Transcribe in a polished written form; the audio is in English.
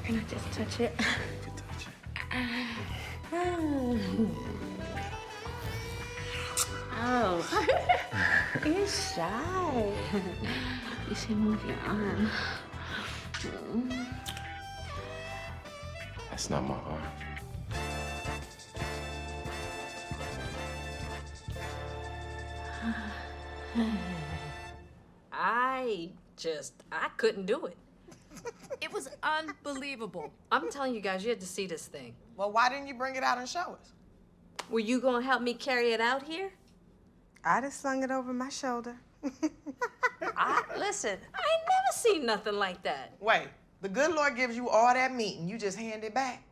Can I just touch it? You can touch it. Oh. You're shy. You should move your arm. That's not my arm. I couldn't do it. It was unbelievable. I'm telling you guys, you had to see this thing. Well, why didn't you bring it out and show us? Were you gonna help me carry it out here? I just slung it over my shoulder. Listen, I ain't never seen nothing like that. Wait, the good Lord gives you all that meat and you just hand it back?